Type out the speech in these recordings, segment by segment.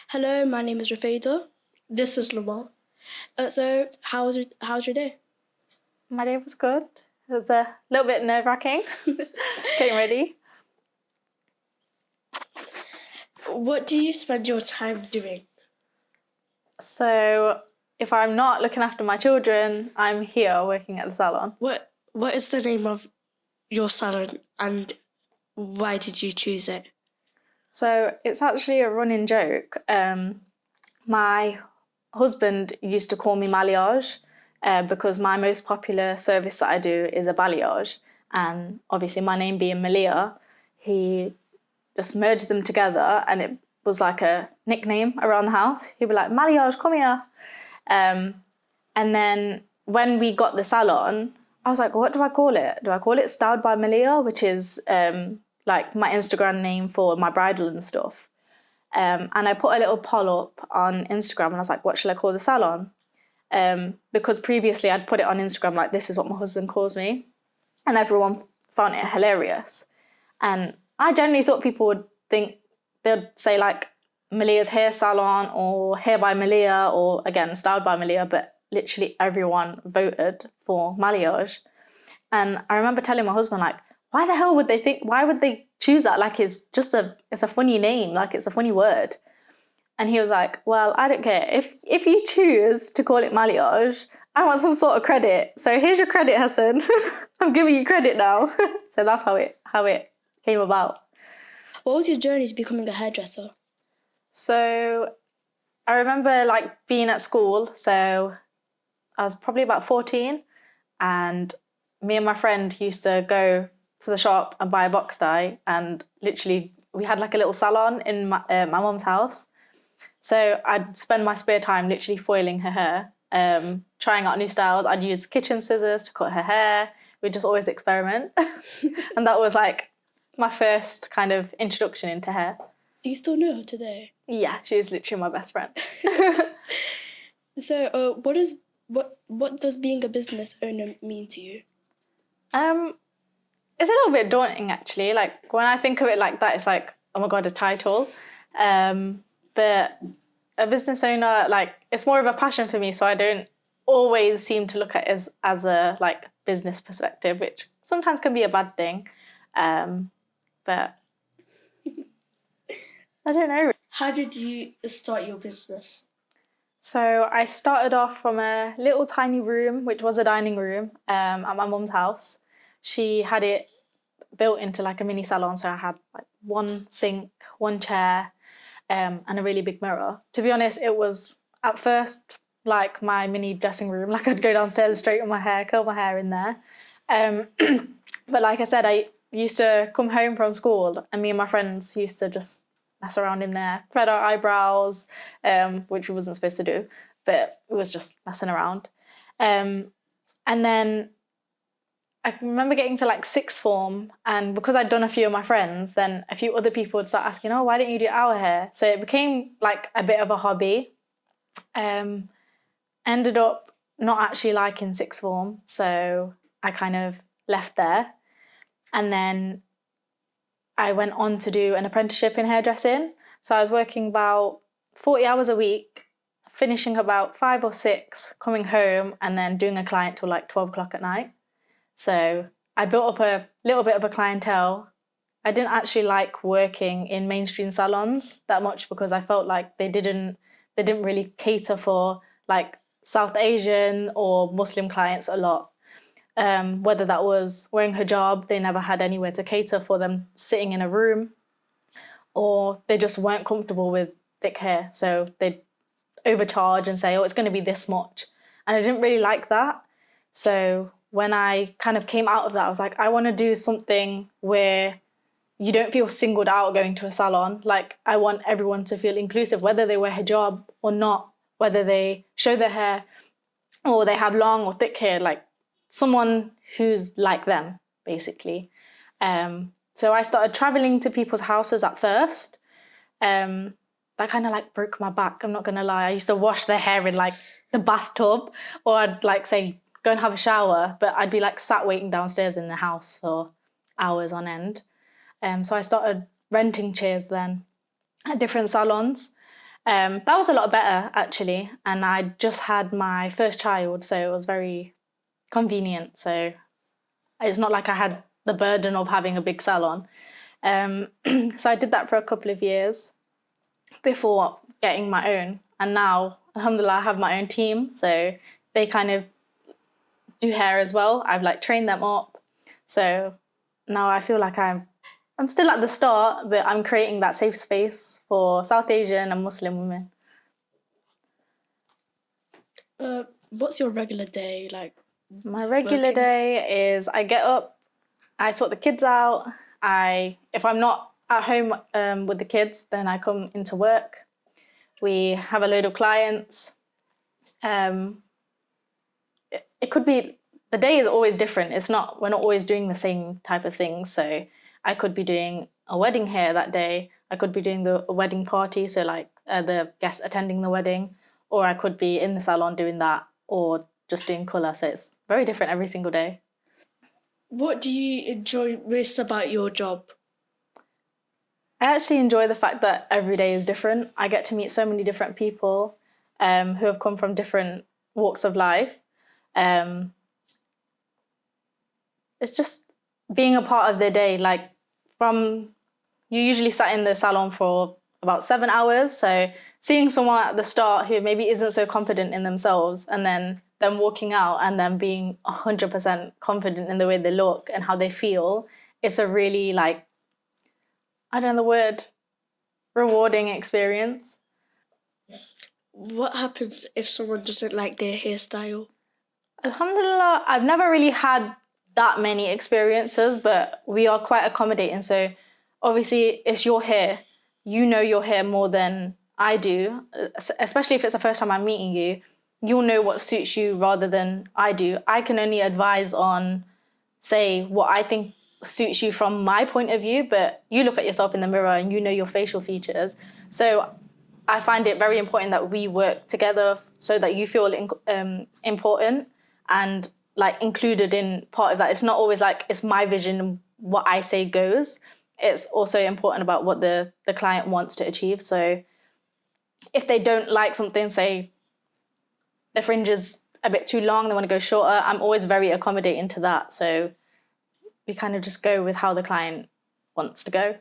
Hello, my name is Rafida. This is Lamar. How's your day? My day was good. It was a little bit nerve-wracking, getting ready. What do you spend your time doing? So if I'm not looking after my children, I'm here working at the salon. What is the name of your salon and why did you choose it? So it's actually a running joke. My husband used to call me Maliage because my most popular service that I do is a balayage. And obviously my name being Maliha, he just merged them together and it was like a nickname around the house. He'd be like, Maliage, come here. And then when we got the salon, I was like, what do I call it? Do I call it Styled by Maliha, which is like my Instagram name for my bridal and stuff? And I put a little poll up on Instagram and I was like, what should I call the salon? Because previously I'd put it on Instagram like, this is what my husband calls me. And everyone found it hilarious. And I generally thought people would think, they'd say like Maliha's hair salon or hair by Maliha or again, Styled by Maliha, but literally everyone voted for Maliage. And I remember telling my husband like, why the hell would they think, why would they choose that? Like it's a funny name, like it's a funny word. And he was like, well, I don't care. If you choose to call it Maliage, I want some sort of credit. So here's your credit, Hassan. I'm giving you credit now. So that's how it came about. What was your journey to becoming a hairdresser? So I remember like being at school. So I was probably about 14 and me and my friend used to go to the shop and buy a box dye and literally we had like a little salon in my mum's house. So I'd spend my spare time literally foiling her hair, trying out new styles. I'd use kitchen scissors to cut her hair. We'd just always experiment. And that was like my first kind of introduction into hair. Do you still know her today? Yeah, she is literally my best friend. So what does being a business owner mean to you? It's a little bit daunting actually. Like when I think of it like that, it's like, oh my God, a title. But a business owner, like it's more of a passion for me. So I don't always seem to look at it as a like business perspective, which sometimes can be a bad thing. But I don't know. How did you start your business? So I started off from a little tiny room, which was a dining room at my mum's house. She had it built into like a mini salon. So I had like one sink, one chair, and a really big mirror. To be honest, it was at first like my mini dressing room. Like I'd go downstairs, straighten my hair, curl my hair in there. But like I said, I used to come home from school and me and my friends used to just mess around in there, thread our eyebrows, which we wasn't supposed to do, but it was just messing around. And then I remember getting to like sixth form and because I'd done a few of my friends, then a few other people would start asking, oh, why don't you do our hair? So it became like a bit of a hobby. Ended up not actually liking sixth form, so I kind of left there. And then I went on to do an apprenticeship in hairdressing. So I was working about 40 hours a week, finishing about 5 or 6, coming home and then doing a client till like 12 o'clock at night. So I built up a little bit of a clientele. I didn't actually like working in mainstream salons that much because I felt like they didn't really cater for like South Asian or Muslim clients a lot. Whether that was wearing hijab, they never had anywhere to cater for them sitting in a room, or they just weren't comfortable with thick hair. So they'd overcharge and say, oh, it's going to be this much. And I didn't really like that. So when I kind of came out of that, I was like, I want to do something where you don't feel singled out going to a salon. Like I want everyone to feel inclusive, whether they wear hijab or not, whether they show their hair or they have long or thick hair, like someone who's like them, basically. So I started traveling to people's houses at first. That kind of like broke my back, I'm not gonna lie. I used to wash their hair in like the bathtub, or I'd like say, go and have a shower, but I'd be like sat waiting downstairs in the house for hours on end. So I started renting chairs then at different salons. That was a lot better, actually. And I just had my first child, so it was very convenient. So it's not like I had the burden of having a big salon. So I did that for a couple of years before getting my own. And now, alhamdulillah, I have my own team. So they kind of do hair as well. I've like trained them up. So now I feel like I'm still at the start, but I'm creating that safe space for South Asian and Muslim women. What's your regular day like? My regular Working. day is I get up, I sort the kids out. If I'm not at home with the kids, then I come into work. We have a load of clients. It could be, the day is always different. We're not always doing the same type of things. So I could be doing a wedding hair that day. I could be doing a wedding party, so like the guests attending the wedding, or I could be in the salon doing that, or just doing colour. So it's very different every single day. What do you enjoy most about your job? I actually enjoy the fact that every day is different. I get to meet so many different people who have come from different walks of life. It's just being a part of their day. Like you usually sat in the salon for about 7 hours. So seeing someone at the start who maybe isn't so confident in themselves, and then them walking out and then being 100% confident in the way they look and how they feel, it's a really like, I don't know the word, rewarding experience. What happens if someone doesn't like their hairstyle? Alhamdulillah, I've never really had that many experiences, but we are quite accommodating. So obviously it's your hair. You know your hair more than I do, especially if it's the first time I'm meeting you. You'll know what suits you rather than I do. I can only advise on, say, what I think suits you from my point of view, but you look at yourself in the mirror and you know your facial features. So I find it very important that we work together so that you feel important and like included in part of that. It's not always like it's my vision and what I say goes. It's also important about what the client wants to achieve. So if they don't like something, say the fringe is a bit too long, they want to go shorter, I'm always very accommodating to that. So we kind of just go with how the client wants to go.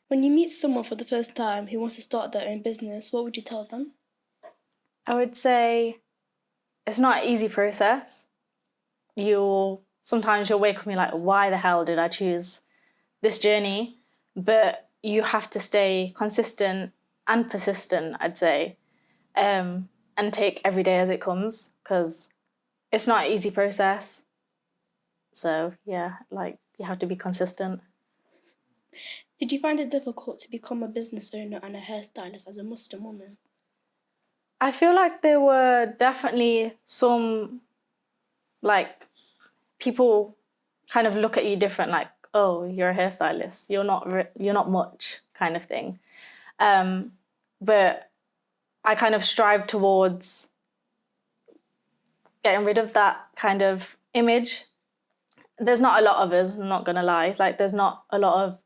When you meet someone for the first time who wants to start their own business, what would you tell them? I would say it's not an easy process. Sometimes you'll wake up and be like, why the hell did I choose this journey? But you have to stay consistent and persistent, I'd say, and take every day as it comes, because it's not an easy process. So yeah, like you have to be consistent. Did you find it difficult to become a business owner and a hairstylist as a Muslim woman? I feel like there were definitely some, like, people kind of look at you different, like, oh, you're a hairstylist, you're not much, kind of thing. But I kind of strive towards getting rid of that kind of image. There's not a lot of us, I'm not gonna lie. Like, there's not a lot of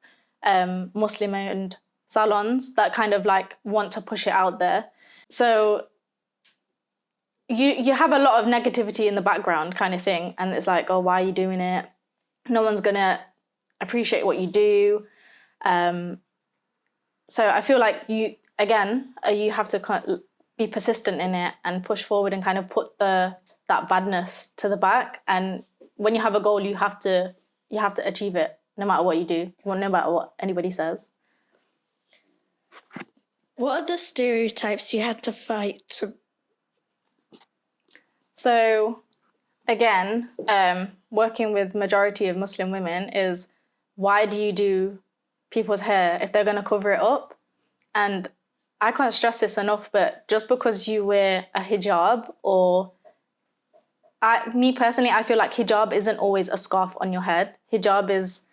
Muslim-owned salons that kind of like want to push it out there. So you have a lot of negativity in the background kind of thing, and it's like, oh, why are you doing it? No one's gonna appreciate what you do. So I feel like you have to be persistent in it and push forward and kind of put that badness to the back. And when you have a goal, you have to achieve it, no matter what you do, no matter what anybody says. What are the stereotypes you had to fight to? So again, working with majority of Muslim women is, why do you do people's hair if they're going to cover it up? And I can't stress this enough, but just because you wear a hijab, or me personally, I feel like hijab isn't always a scarf on your head. Hijab is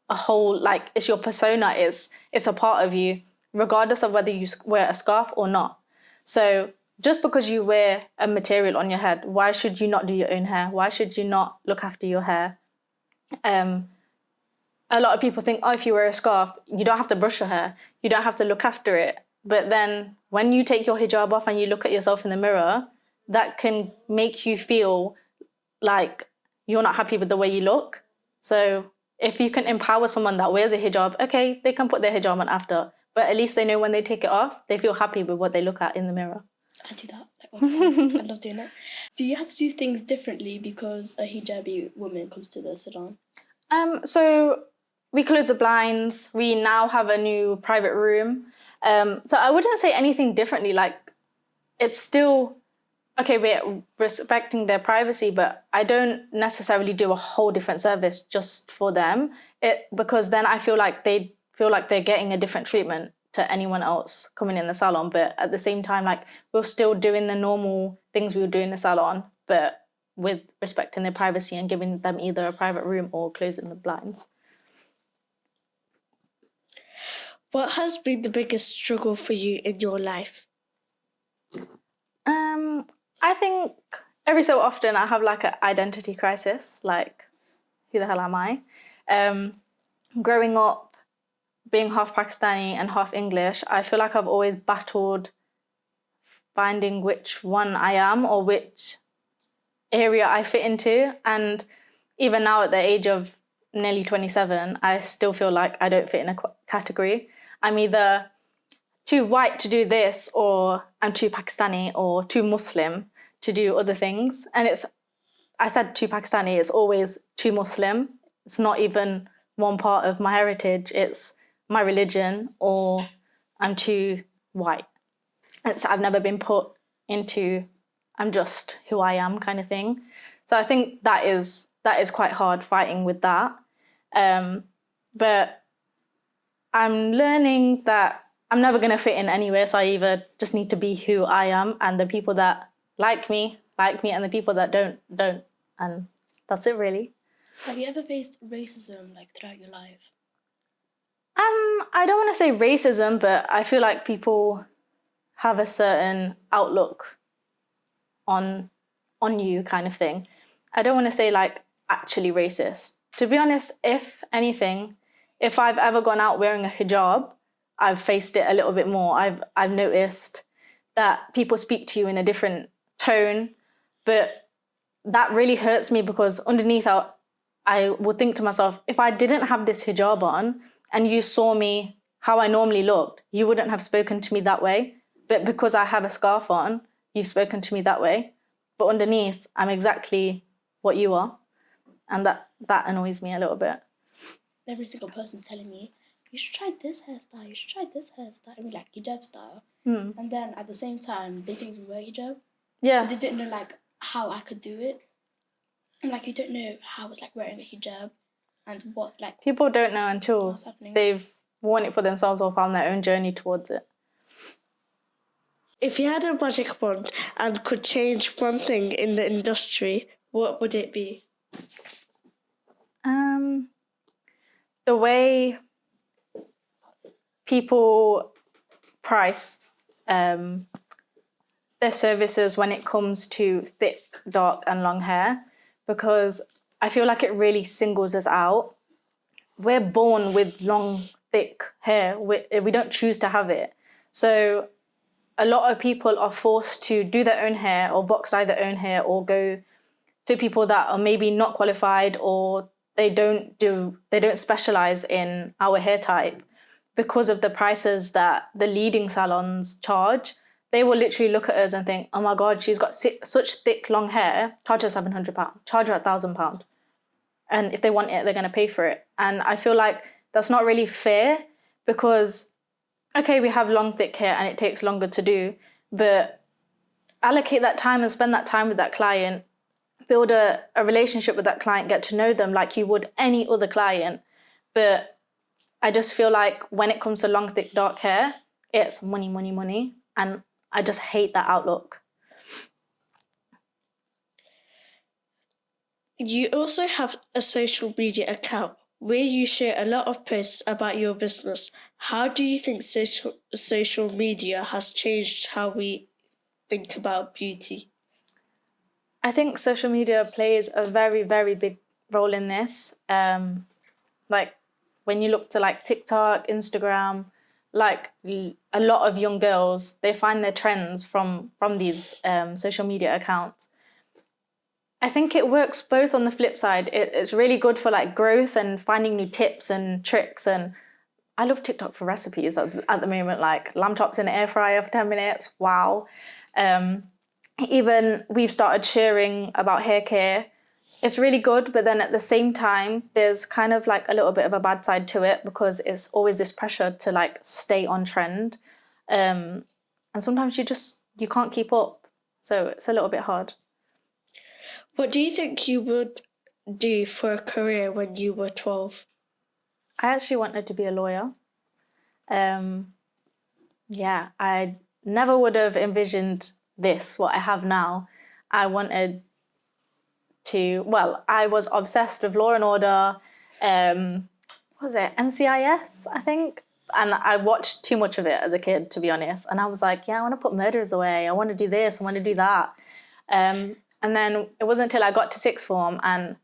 a whole, like, it's your persona, it's a part of you, regardless of whether you wear a scarf or not. So just because you wear a material on your head, why should you not do your own hair? Why should you not look after your hair? A lot of people think, oh, if you wear a scarf, you don't have to brush your hair. You don't have to look after it. But then when you take your hijab off and you look at yourself in the mirror, that can make you feel like you're not happy with the way you look. So if you can empower someone that wears a hijab, okay, they can put their hijab on after, but at least they know when they take it off, they feel happy with what they look at in the mirror. I do that like all the time. I love doing it. Do you have to do things differently because a hijabi woman comes to the salon? So we close the blinds. We now have a new private room. So I wouldn't say anything differently. Like, it's still, okay, we're respecting their privacy, but I don't necessarily do a whole different service just for them. Because then I feel like they feel like they're getting a different treatment to anyone else coming in the salon. But at the same time, like, we're still doing the normal things we would do in the salon, but with respecting their privacy and giving them either a private room or closing the blinds. What has been the biggest struggle for you in your life? I think every so often I have like an identity crisis, like, who the hell am I? Growing up, being half Pakistani and half English, I feel like I've always battled finding which one I am or which area I fit into. And even now at the age of nearly 27, I still feel like I don't fit in a category. I'm either too white to do this, or I'm too Pakistani or too Muslim to do other things. And I said too Pakistani, it's always too Muslim. It's not even one part of my heritage, it's my religion, or I'm too white. I've never been put into I'm just who I am kind of thing. So I think that is quite hard fighting with that. But I'm learning that I'm never going to fit in anywhere. So I either just need to be who I am, and the people that like me, and the people that don't. And that's it, really. Have you ever faced racism like throughout your life? I don't want to say racism, but I feel like people have a certain outlook on you kind of thing. I don't want to say like actually racist. To be honest, if anything, if I've ever gone out wearing a hijab, I've faced it a little bit more. I've noticed that people speak to you in a different tone, but that really hurts me because underneath I would think to myself, if I didn't have this hijab on and you saw me how I normally looked, you wouldn't have spoken to me that way. But because I have a scarf on, you've spoken to me that way. But underneath, I'm exactly what you are. And that annoys me a little bit. Every single person's telling me, you should try this hairstyle, you should try this hairstyle. I mean, like hijab style. And then at the same time, they didn't even wear hijab. Yeah. So they didn't know like how I could do it. And like you don't know how it's like wearing a hijab and what like people don't know until they've worn it for themselves or found their own journey towards it. If you had a magic wand and could change one thing in the industry, what would it be? The way people price their services when it comes to thick, dark and long hair, because I feel like it really singles us out. We're born with long, thick hair. We don't choose to have it. So a lot of people are forced to do their own hair or box dye their own hair or go to people that are maybe not qualified, or they don't specialize in our hair type. Because of the prices that the leading salons charge, they will literally look at us and think, oh my God, she's got such thick, long hair, charge her £700, charge her £1,000. And if they want it, they're going to pay for it. And I feel like that's not really fair because, okay, we have long, thick hair and it takes longer to do, but allocate that time and spend that time with that client, build a relationship with that client, get to know them like you would any other client. But I just feel like when it comes to long, thick, dark hair, it's money, money, money. And I just hate that outlook. You also have a social media account where you share a lot of posts about your business. How do you think social media has changed how we think about beauty? I think social media plays a very, very big role in this. Like when you look to like TikTok, Instagram, like a lot of young girls, they find their trends from these social media accounts. I think it works both on the flip side. It's really good for like growth and finding new tips and tricks. And I love TikTok for recipes at the moment, like lamb chops in an air fryer for 10 minutes. Wow. Even we've started sharing about hair care. It's really good, but then at the same time, there's kind of like a little bit of a bad side to it because it's always this pressure to like stay on trend. And sometimes you can't keep up. So it's a little bit hard. What do you think you would do for a career when you were 12? I actually wanted to be a lawyer. Yeah, I never would have envisioned this, what I have now. I wanted to, well, I was obsessed with Law and Order, what was it, NCIS, I think? And I watched too much of it as a kid, to be honest. And I was like, yeah, I want to put murderers away. I want to do this, I want to do that. And then it wasn't until I got to sixth form and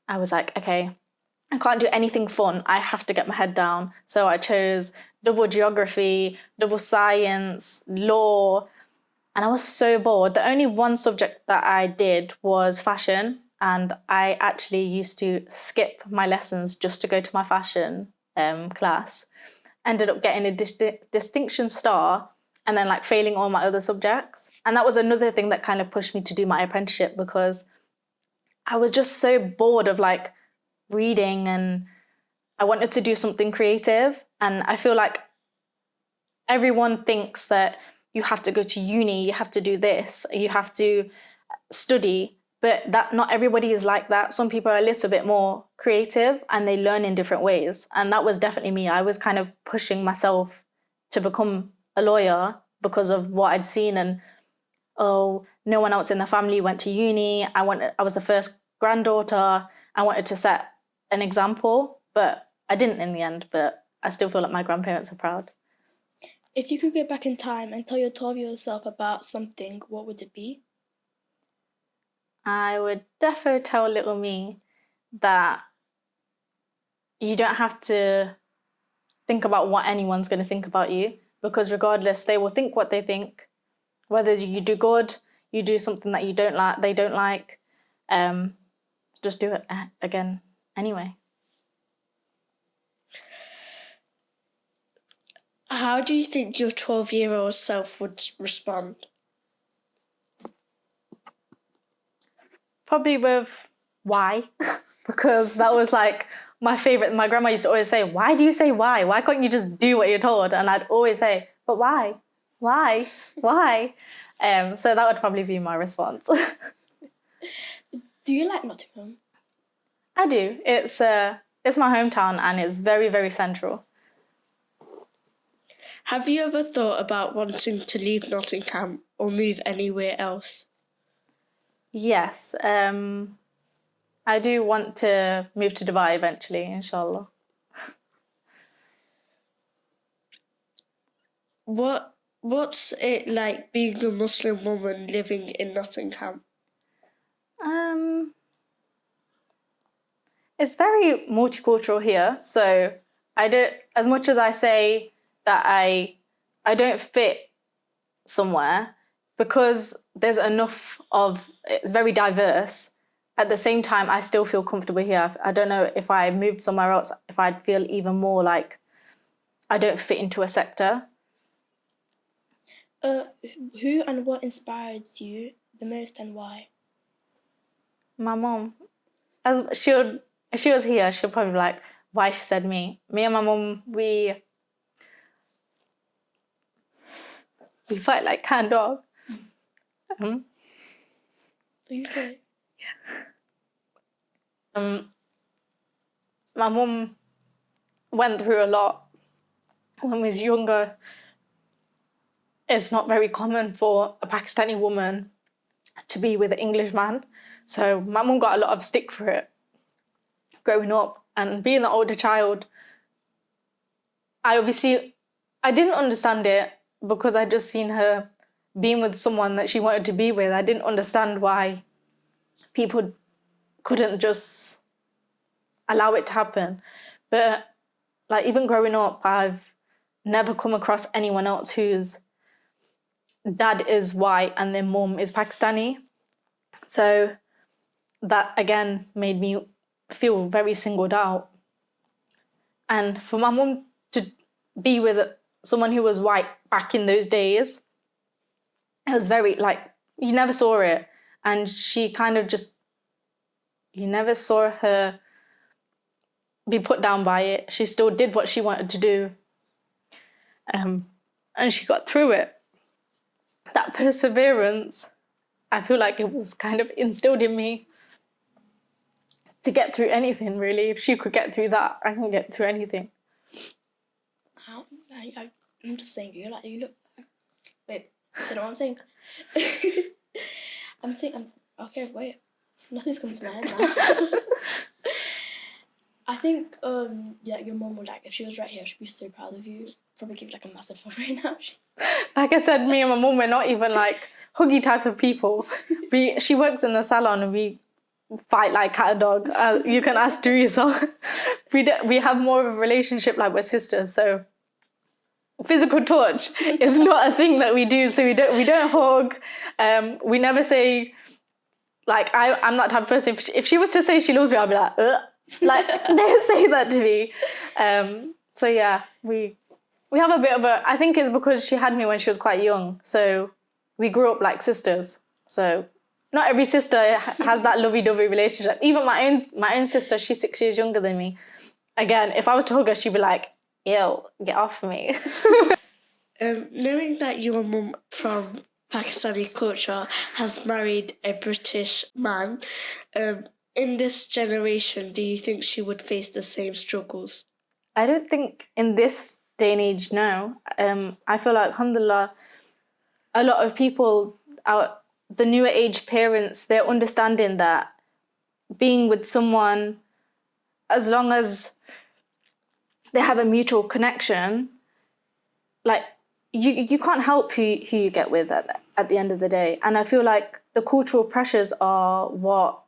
I was like, okay, I can't do anything fun. I have to get my head down. So I chose double geography, double science, law, and I was so bored. The only one subject that I did was fashion, and I actually used to skip my lessons just to go to my fashion class. Ended up getting a distinction star and then like failing all my other subjects. And that was another thing that kind of pushed me to do my apprenticeship because I was just so bored of like reading and I wanted to do something creative. And I feel like everyone thinks that you have to go to uni, you have to do this, you have to study, but that not everybody is like that. Some people are a little bit more creative and they learn in different ways. And that was definitely me. I was kind of pushing myself to become a lawyer because of what I'd seen and oh, no one else in the family went to uni. I was the first granddaughter. I wanted to set an example, but I didn't in the end, but I still feel like my grandparents are proud. If you could go back in time and tell your 12-year-old self about something, what would it be? I would definitely tell little me that you don't have to think about what anyone's going to think about you because regardless, they will think what they think. Whether you do good, you do something that you don't like, they don't like, just do it again anyway. How do you think your 12-year-old self would respond? Probably with why, because that was like my favourite. My grandma used to always say, why do you say why? Why can't you just do what you're told? And I'd always say, but why? Why? Why? So that would probably be my response. Do you like Nottingham? I do. It's my hometown and it's very, very central. Have you ever thought about wanting to leave Nottingham or move anywhere else? Yes. I do want to move to Dubai eventually, inshallah. What's it like being a Muslim woman living in Nottingham? It's very multicultural here, so I don't. As much as I say that I don't fit somewhere, because there's enough of it's very diverse. At the same time, I still feel comfortable here. I don't know if I moved somewhere else, if I'd feel even more like I don't fit into a sector. Who and what inspires you the most and why? My mom, if she was here, she'll probably be like, why she said me. Me and my mom, we fight like cat and dog. Are you okay? Yeah. My mom went through a lot when we was younger. It's not very common for a Pakistani woman to be with an English man. So my mum got a lot of stick for it growing up. And being the older child, I didn't understand it because I just seen her being with someone that she wanted to be with. I didn't understand why people couldn't just allow it to happen. But like even growing up, I've never come across anyone else whose dad is white and their mum is Pakistani. So that again made me feel very singled out. And for my mum to be with someone who was white back in those days, it was very, like, you never saw it. And she kind of just, you never saw her be put down by it. She still did what she wanted to do. And she got through it. That perseverance, I feel like it was kind of instilled in me to get through anything, really. If she could get through that, I can get through anything. I'm just saying, you look. Wait, you know what I'm saying? Okay, wait. Nothing's coming to my head now. I think, your mum would, like, if she was right here, she'd be so proud of you. Probably give you, like, a massive hug right now. Like I said, me and my mum, we're not even, like, huggy type of people. She works in the salon and we fight like cat and dog. You can ask Teresa. We have more of a relationship like we're sisters, so physical touch is not a thing that we do. So we don't hug. We never say, like, I'm that type of person. If she was to say she loves me, I'll be like, ugh. Like, don't say that to me. So yeah, we have a bit of a, I think it's because she had me when she was quite young, so we grew up like sisters. So not every sister has that lovey-dovey relationship. Even my own sister, she's 6 years younger than me. Again, if I was to hug her, she'd be like, "Yo, get off me." Knowing that your mum from Pakistani culture has married a British man, in this generation, do you think she would face the same struggles? I don't think in this day and age, no. I feel like, alhamdulillah, a lot of people, the newer age parents, they're understanding that being with someone, as long as they have a mutual connection, like, you can't help who you get with at the end of the day. And I feel like the cultural pressures are what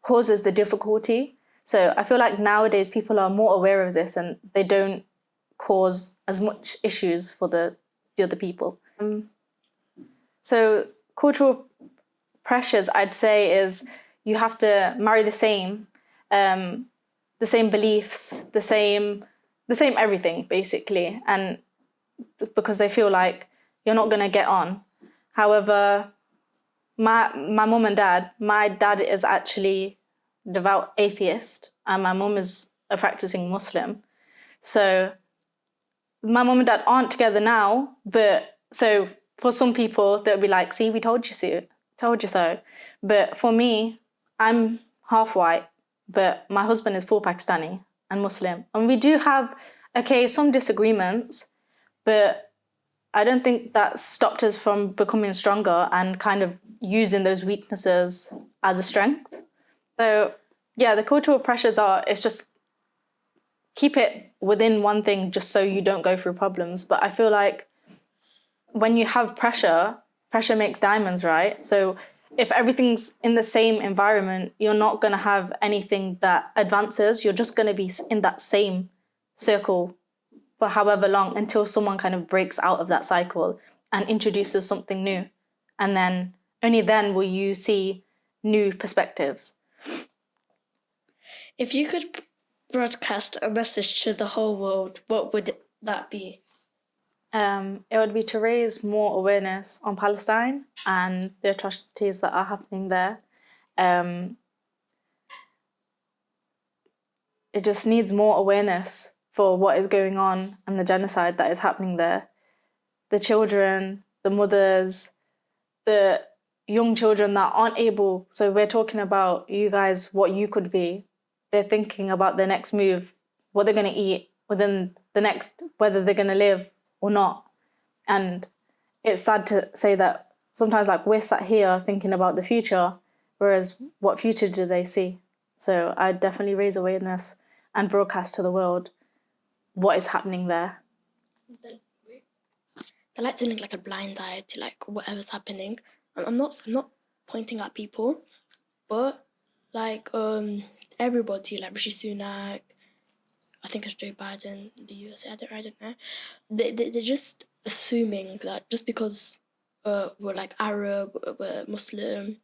causes the difficulty. So I feel like nowadays people are more aware of this and they don't cause as much issues for the other people. So cultural pressures, I'd say, is you have to marry the same beliefs, the same everything, basically. And because they feel like you're not going to get on. However, my mum and dad, my dad is actually devout atheist and my mum is a practicing Muslim. So my mum and dad aren't together now, but so for some people they'll be like, see, we told you so. But for me, I'm half white, but my husband is full Pakistani and Muslim. And we do have, some disagreements, but I don't think that stopped us from becoming stronger and kind of using those weaknesses as a strength. So yeah, the cultural pressures it's just keep it within one thing just so you don't go through problems. But I feel like when you have pressure makes diamonds, right? So if everything's in the same environment, you're not going to have anything that advances. You're just going to be in that same circle for however long until someone kind of breaks out of that cycle and introduces something new. And then only then will you see new perspectives. If you could broadcast a message to the whole world, what would that be? It would be to raise more awareness on Palestine and the atrocities that are happening there. It just needs more awareness for what is going on and the genocide that is happening there. The children, the mothers, the young children that aren't able, so we're talking about you guys, what you could be. They're thinking about their next move, what they're going to eat within the next, whether they're going to live or not. And it's sad to say that sometimes, like, we're sat here thinking about the future, whereas what future do they see? So I'd definitely raise awareness and broadcast to the world what is happening there. They like to look like a blind eye to, like, whatever's happening. I'm not pointing at people, but like everybody, like Rishi Sunak, I think it's Joe Biden, the USA, I don't know. They're just assuming that just because we're like Arab, we're Muslim,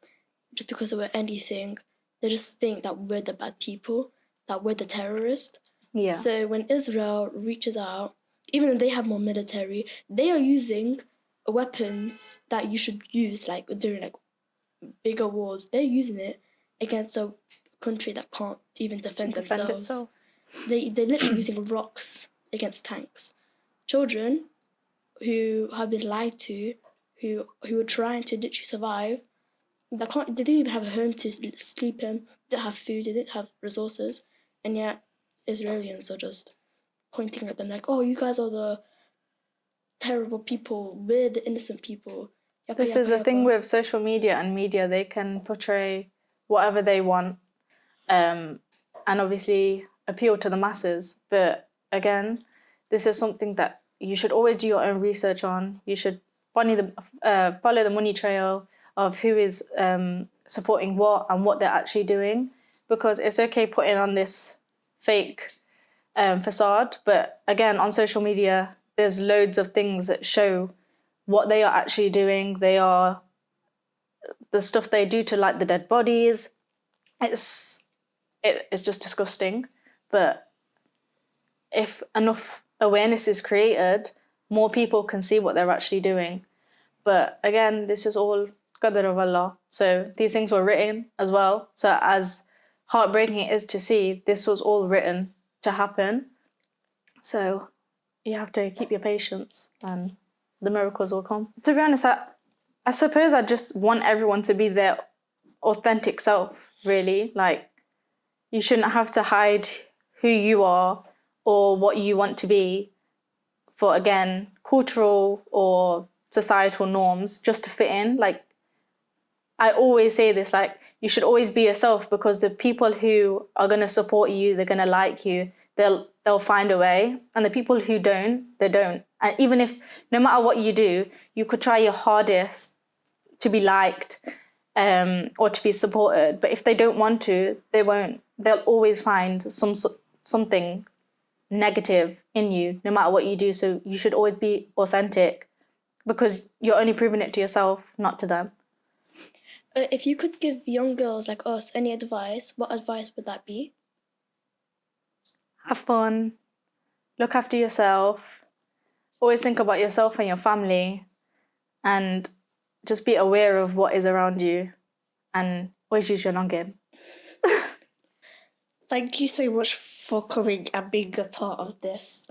just because we're anything, they just think that we're the bad people, that we're the terrorists. Yeah. So when Israel reaches out, even though they have more military, they are using weapons that you should use like during like bigger wars. They're using it against a country that can't even defend themselves. itself. They're literally using rocks against tanks. Children who have been lied to, who are trying to literally survive, they didn't even have a home to sleep in, didn't have food, they didn't have resources, and yet Israelis are just pointing at them like, oh, you guys are the terrible people, we're the innocent people. Yappa, This is yappa, the thing yappa. with social media and media, they can portray whatever they want, and obviously appeal to the masses. But again, this is something that you should always do your own research on. You should follow the money trail of who is supporting what and what they're actually doing, because it's okay putting on this fake facade, but again, on social media, there's loads of things that show what they are actually doing. They are the stuff they do to like the dead bodies. It's just disgusting. But if enough awareness is created, more people can see what they're actually doing. But again, this is all qadar of Allah. So these things were written as well. So as heartbreaking it is to see, this was all written to happen. So you have to keep your patience and the miracles will come. To be honest, I suppose I just want everyone to be their authentic self, really. Like, you shouldn't have to hide who you are or what you want to be for, again, cultural or societal norms just to fit in. Like, I always say this, like, you should always be yourself, because the people who are going to support you, they're going to like you, they'll find a way. And the people who don't, they don't. And even if, no matter what you do, you could try your hardest to be liked or to be supported. But if they don't want to, they won't. They'll always find something negative in you, no matter what you do. So you should always be authentic, because you're only proving it to yourself, not to them. If you could give young girls like us any advice, what advice would that be? Have fun, look after yourself, always think about yourself and your family, and just be aware of what is around you, and always use your noggin. Thank you so much for coming and being a part of this.